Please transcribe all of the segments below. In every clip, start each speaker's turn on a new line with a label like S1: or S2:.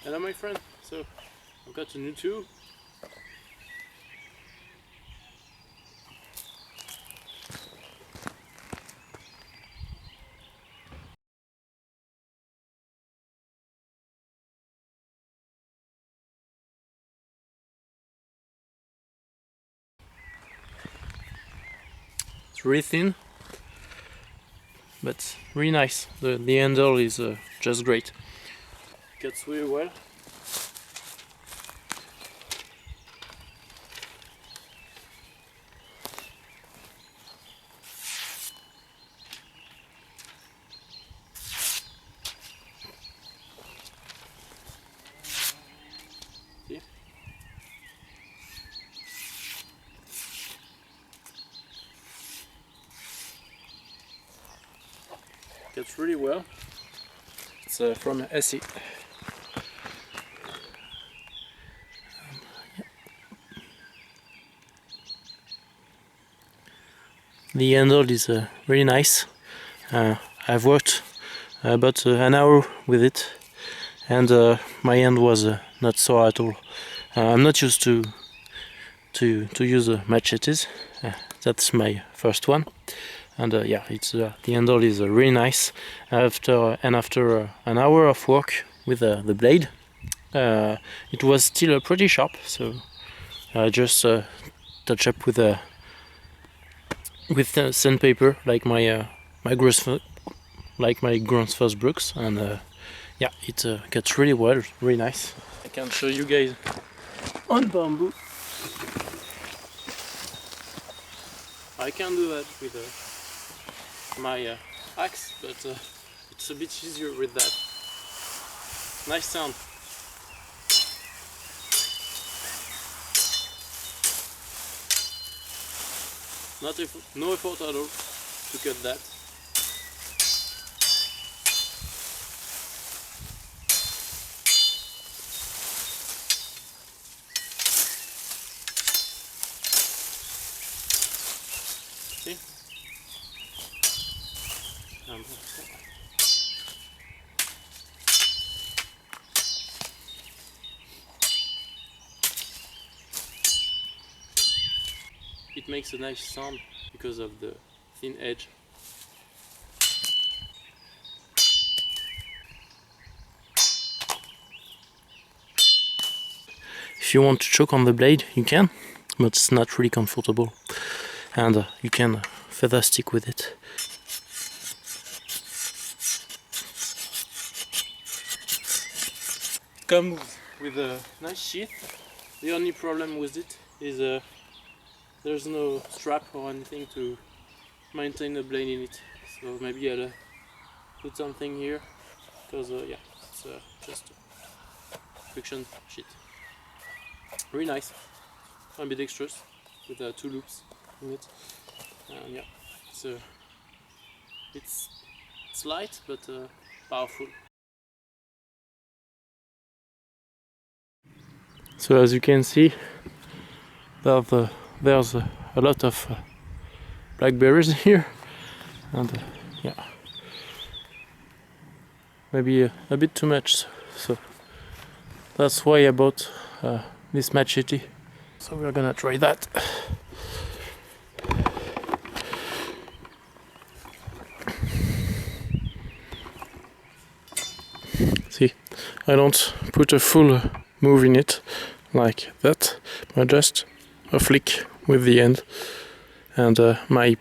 S1: Hello my friend, so I've got a new tool. It's really thin, but really nice. The handle is just great. Cuts really well. See? Cuts really well. It's from ESEE. The handle is really nice. I've worked about an hour with it, and my hand was not sore at all. I'm not used to use machetes. That's my first one, and yeah, it's the handle is really nice. After an hour of work with the blade, it was still pretty sharp. So I just touch up with sandpaper, like my grandfather's brooks, and yeah, it gets really well, really nice. I can show you guys on bamboo. I can do that with my axe, but it's a bit easier with that. Nice sound. No effort at all to cut that. See? It makes a nice sound because of the thin edge. If you want to choke on the blade, you can, but it's not really comfortable, and you can feather stick with it. It comes with a nice sheath. The only problem with it is there's no strap or anything to maintain the blade in it. So maybe I'll put something here, because yeah, it's just a friction sheet. Really nice, ambidextrous with 2 loops in it, and yeah, it's light but powerful. So as you can see, there's a lot of blackberries here, and yeah, maybe a bit too much. So that's why I bought this machete. So we're gonna try that. See, I don't put a full move in it like that, but just a flick with the end, and my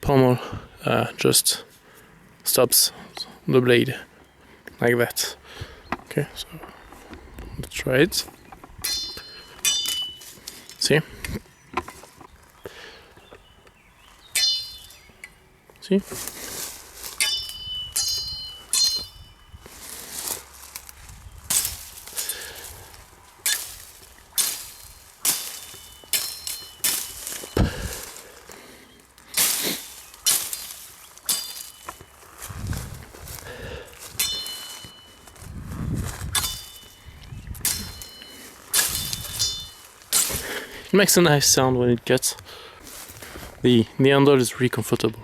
S1: pommel just stops the blade like that. Okay, so let's try it. See? See? It makes a nice sound when it cuts. The handle is really comfortable.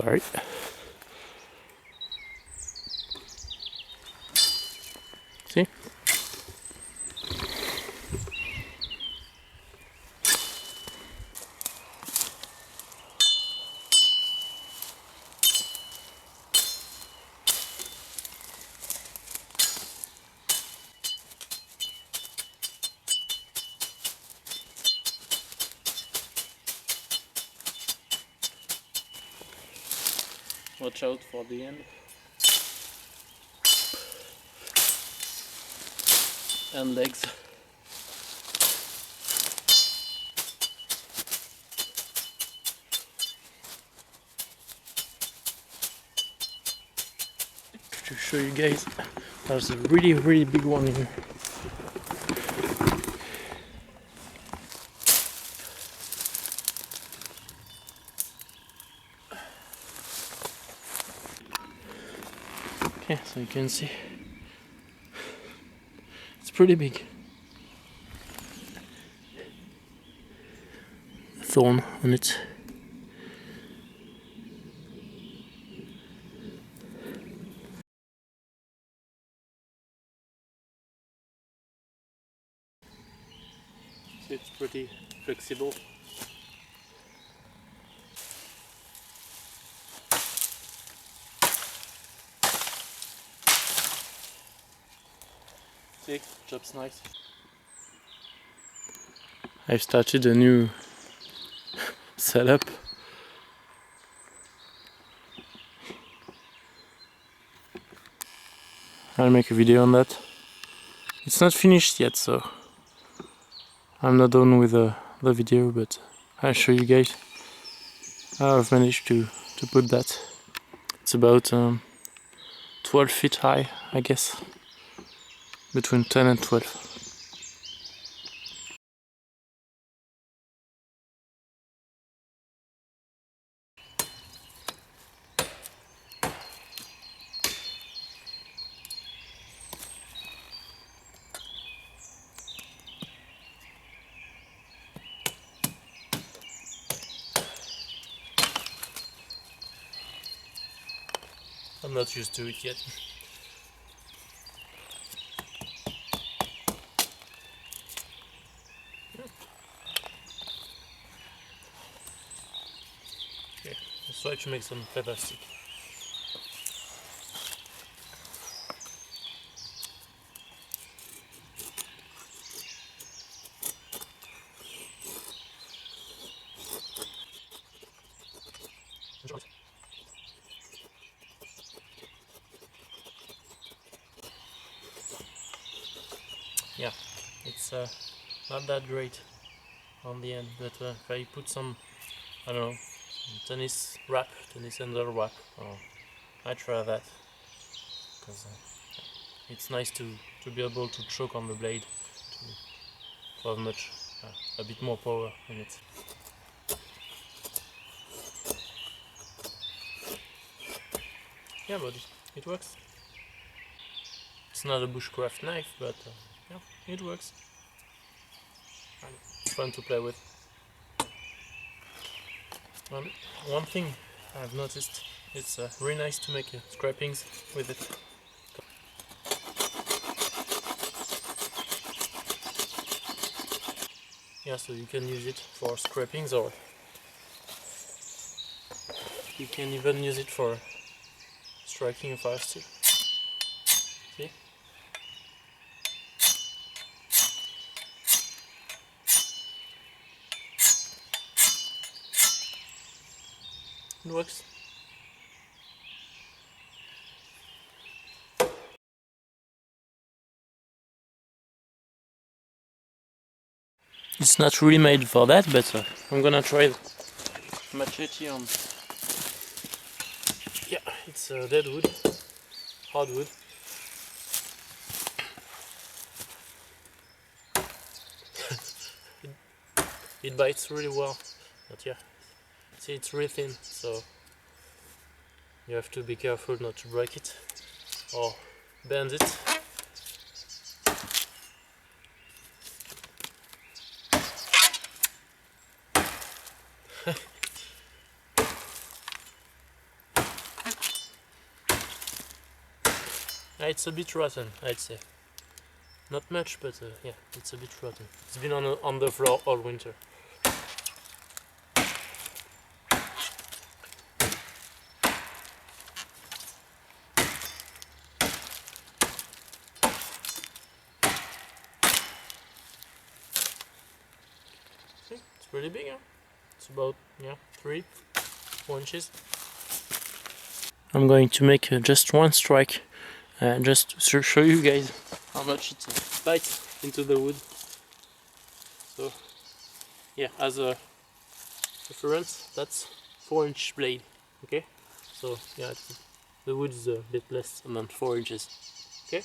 S1: Sorry. See? Watch out for the end. And legs. To show you guys, there's a really big one here. Okay, so you can see it's pretty big. Thorn on it. See, it's pretty flexible. See, job's nice. I've started a new setup. I'll make a video on that. It's not finished yet, so I'm not done with the video, but I'll show you guys how I've managed to put that. It's about 12 feet high, I guess. Between 10 and 12. I'm not used to it yet. Okay, let's try to make some feathersticks. Yeah, it's not that great on the end, but if I put some, I don't know, some tennis handle wrap, I try that, because it's nice to be able to choke on the blade, to have much, a bit more power in it. Yeah, but it works. It's not a bushcraft knife, but yeah, it works. And it's fun to play with. One thing I've noticed, it's really nice to make scrapings with it. Yeah, so you can use it for scrapings, or you can even use it for striking a fire stick. See? It works. It's not really made for that, but I'm gonna try the machete on. Yeah, it's dead wood, hardwood. It bites really well, but yeah, see, it's really thin, so you have to be careful not to break it or bend it. It's a bit rotten, I'd say. Not much, but yeah, it's a bit rotten. It's been on the floor all winter. See, it's pretty big, huh? It's about, yeah, 4 inches. I'm going to make just one strike, just to show you guys how much it bites into the wood. So, yeah, as a reference, that's 4-inch blade. Okay, so yeah, the wood is a bit less than 4 inches. Okay.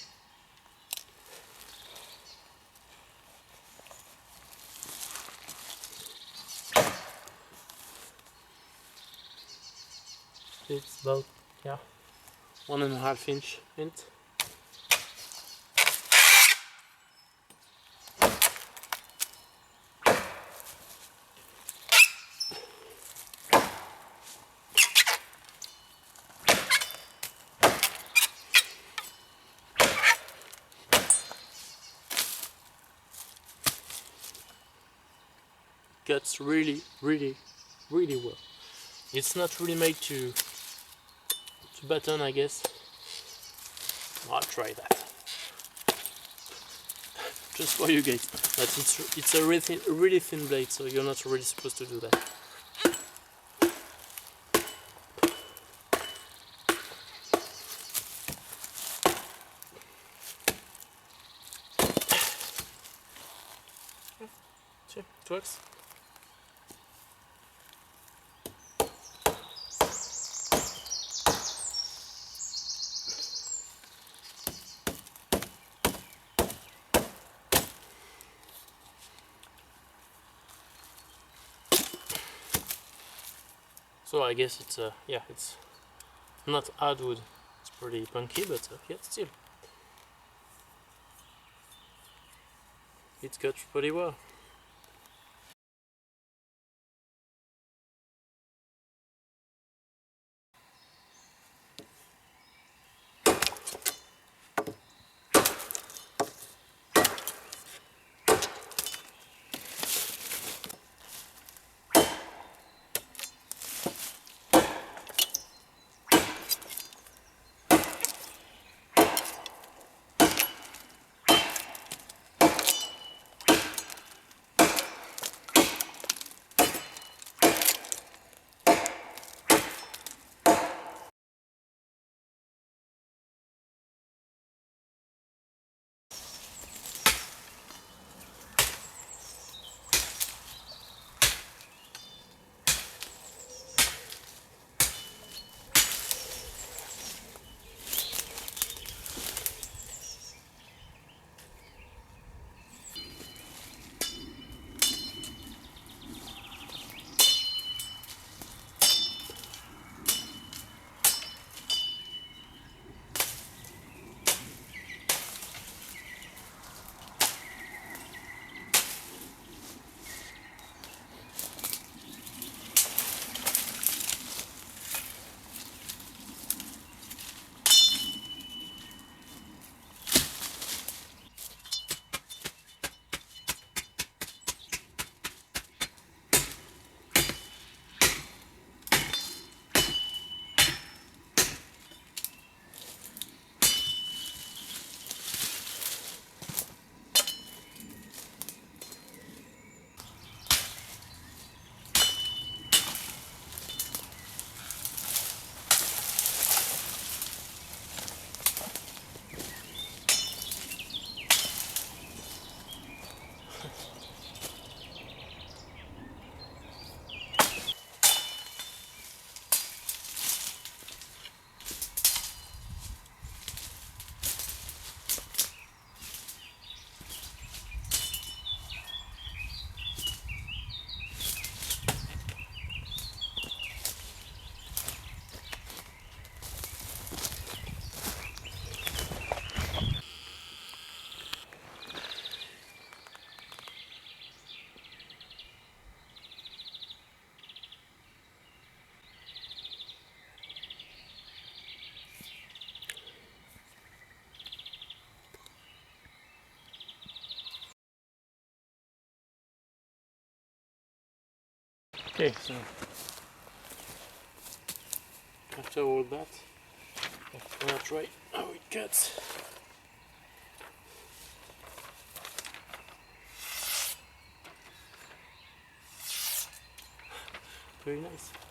S1: It's about, yeah, 1.5 inch in it. Cuts really well. It's not really made to batten, I guess. I'll try that just for you guys. But it's a really thin blade, so you're not really supposed to do that. See, it works. So I guess it's yeah, it's not hardwood. It's pretty punky, but yeah, still, it cuts pretty well. Okay, so after all that, I'm gonna try how it cuts. Very nice.